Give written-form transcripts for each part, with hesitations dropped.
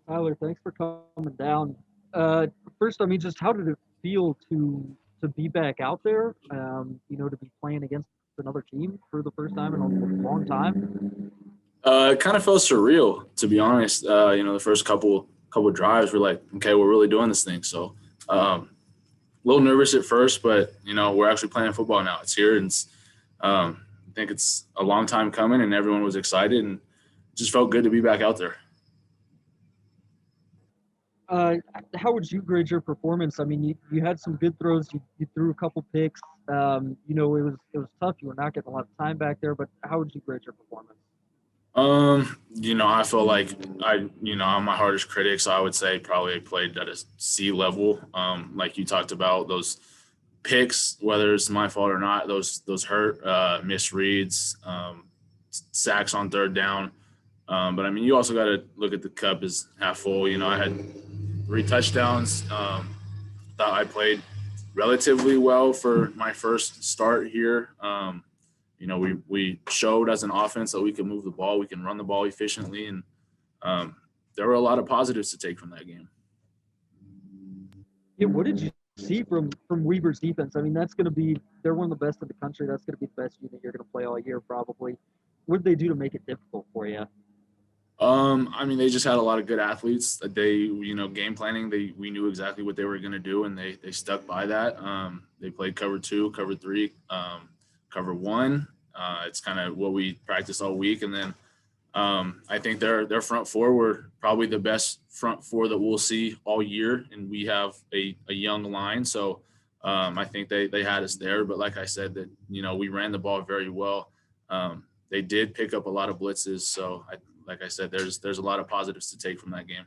Tyler, thanks for coming down. Uh, First, I mean, just how did it feel to be back out there? To be playing against another team for the first time in a long time. It kind of felt surreal, to be honest. The first couple drives, we're like, okay, we're really doing this thing. So, a little nervous at first, but we're actually playing football now. It's here, and I think it's a long time coming, and everyone was excited, and it just felt good to be back out there. Uh, how would you grade your performance? I mean, you had some good throws. You threw a couple picks. It was tough. You were not getting a lot of time back there. But how would you grade your performance? I feel like I'm my hardest critic, so I would say probably played at a C level. Like you talked about those picks, whether it's my fault or not, those hurt, misreads, sacks on third down. But I mean, you also got to look at the cup as half full. I had three touchdowns. Thought I played relatively well for my first start here. We showed as an offense that we can move the ball, we can run the ball efficiently, and there were a lot of positives to take from that game. Yeah, what did you see from Weaver's defense? I mean, that's going to be they're one of the best in the country. That's going to be the best unit you're going to play all year, probably. What did they do to make it difficult for you? I mean, they just had a lot of good athletes that they, game planning, we knew exactly what they were going to do, and they stuck by that. They played cover two, cover three, cover one. It's kind of what we practiced all week, and then I think their front four were probably the best front four that we'll see all year, and we have a young line, so I think they had us there. But like I said, that we ran the ball very well. They did pick up a lot of blitzes, so like I said, there's a lot of positives to take from that game.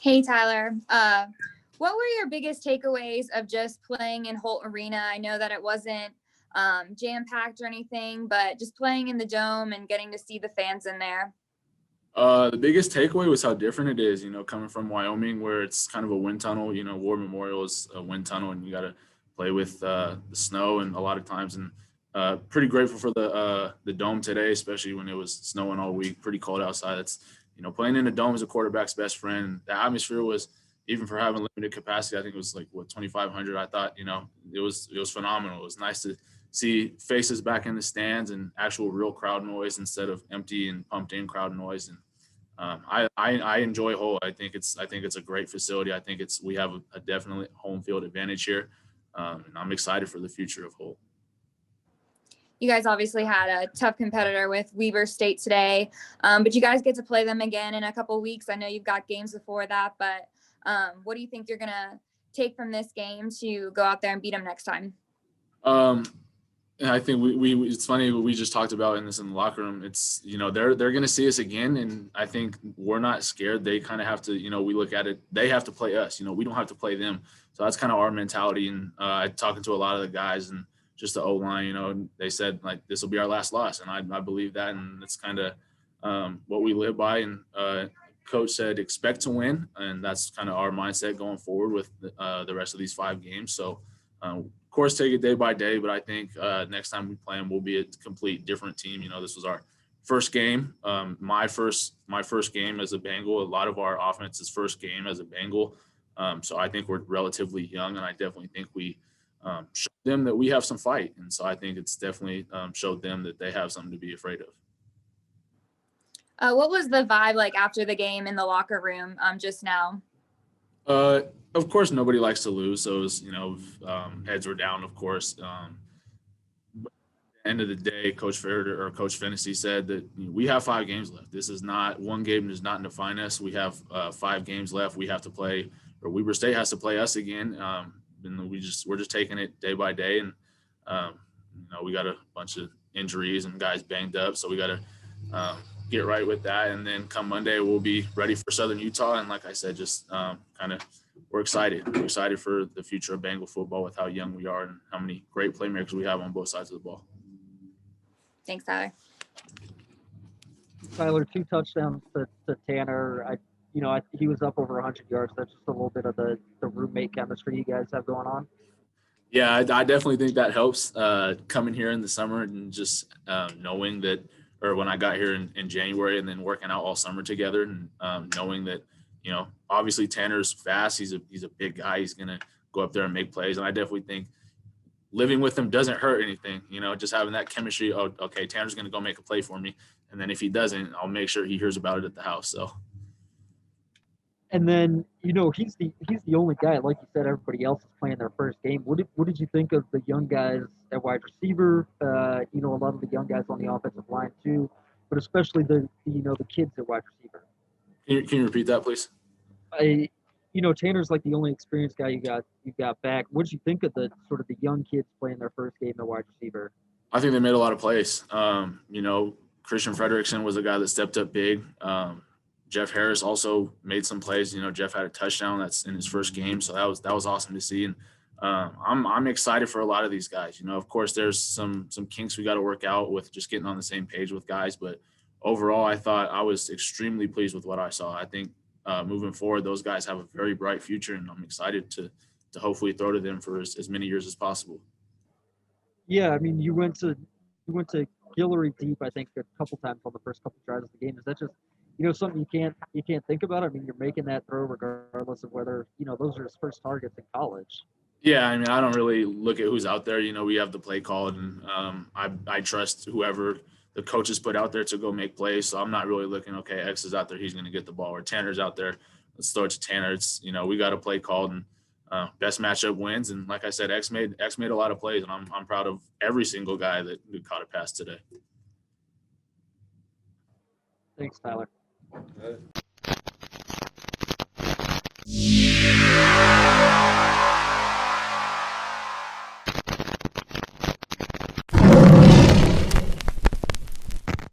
Hey, Tyler. What were your biggest takeaways of just playing in Holt Arena? I know that it wasn't jam-packed or anything, but just playing in the dome and getting to see the fans in there. The biggest takeaway was how different it is, coming from Wyoming where it's kind of a wind tunnel. War Memorial is a wind tunnel, and you got to play with the snow and a lot of times. And pretty grateful for the dome today, especially when it was snowing all week, pretty cold outside. It's playing in a dome is a quarterback's best friend. The atmosphere was, even for having limited capacity, I think it was like 2,500. I thought it was phenomenal. It was nice to see faces back in the stands and actual real crowd noise instead of empty and pumped in crowd noise. And I enjoy Hull. I think it's a great facility. I think we have a definitely home field advantage here, and I'm excited for the future of Hull. You guys obviously had a tough competitor with Weber State today, but you guys get to play them again in a couple weeks. I know you've got games before that, but what do you think you're gonna take from this game to go out there and beat them next time? And I think we it's funny what we just talked about in the locker room. It's they're going to see us again, and I think we're not scared. They kind of have to we look at it. They have to play us. We don't have to play them. So that's kind of our mentality. And talking to a lot of the guys and just the O line, they said like this will be our last loss, and I believe that, and it's kind of what we live by. And coach said expect to win, and that's kind of our mindset going forward with the rest of these 5 games. So. Of course, take it day by day, but I think next time we play them, we'll be a complete different team. This was our first game, my first game as a Bengal. A lot of our offense's first game as a Bengal, so I think we're relatively young, and I definitely think we showed them that we have some fight, and so I think it's definitely showed them that they have something to be afraid of. What was the vibe like after the game in the locker room just now? Of course, nobody likes to lose, so it was, heads were down, of course. But at the end of the day, Coach Farrader or Coach Fennessy said that we have 5 games left. This is not one game does not define us. We have 5 games left. We have to play, or Weber State has to play us again. And we're just taking it day by day. And we got a bunch of injuries and guys banged up, so we got to get right with that. And then come Monday, we'll be ready for Southern Utah. And like I said, just kind of. We're excited. We're excited for the future of Bengal football with how young we are and how many great playmakers we have on both sides of the ball. Thanks, Tyler. Tyler, 2 touchdowns to Tanner. He was up over 100 yards. That's just a little bit of the roommate chemistry you guys have going on. Yeah, I definitely think that helps coming here in the summer and just knowing that, or when I got here in January and then working out all summer together and knowing that, obviously Tanner's fast. He's a big guy. He's going to go up there and make plays. And I definitely think living with him doesn't hurt anything, just having that chemistry. Oh, okay, Tanner's going to go make a play for me. And then if he doesn't, I'll make sure he hears about it at the house. So. And then, he's the only guy, like you said, everybody else is playing their first game. What did you think of the young guys at wide receiver? A lot of the young guys on the offensive line too, but especially the kids at wide receiver. Can you repeat that, please? Tanner's like the only experienced guy you got back. What did you think of the sort of the young kids playing their first game at wide receiver? I think they made a lot of plays. Christian Frederickson was a guy that stepped up big. Jeff Harris also made some plays. Jeff had a touchdown that's in his first game, so that was awesome to see. And I'm excited for a lot of these guys. Of course, there's some kinks we got to work out with just getting on the same page with guys. But overall, I thought I was extremely pleased with what I saw. I think moving forward, those guys have a very bright future, and I'm excited to hopefully throw to them for as many years as possible. Yeah, I mean, you went to Guillory deep, I think, a couple times on the first couple drives of the game. Is that just something you can't think about? I mean, you're making that throw regardless of whether those are his first targets in college. Yeah, I mean, I don't really look at who's out there. We have the play called, and I trust whoever the coaches put out there to go make plays. So I'm not really looking, okay, X is out there, he's going to get the ball, or Tanner's out there, let's throw it to Tanner. It's we got a play called, and best matchup wins. And like I said, X made a lot of plays, and I'm proud of every single guy that caught a pass today. Thanks, Tyler. Yeah.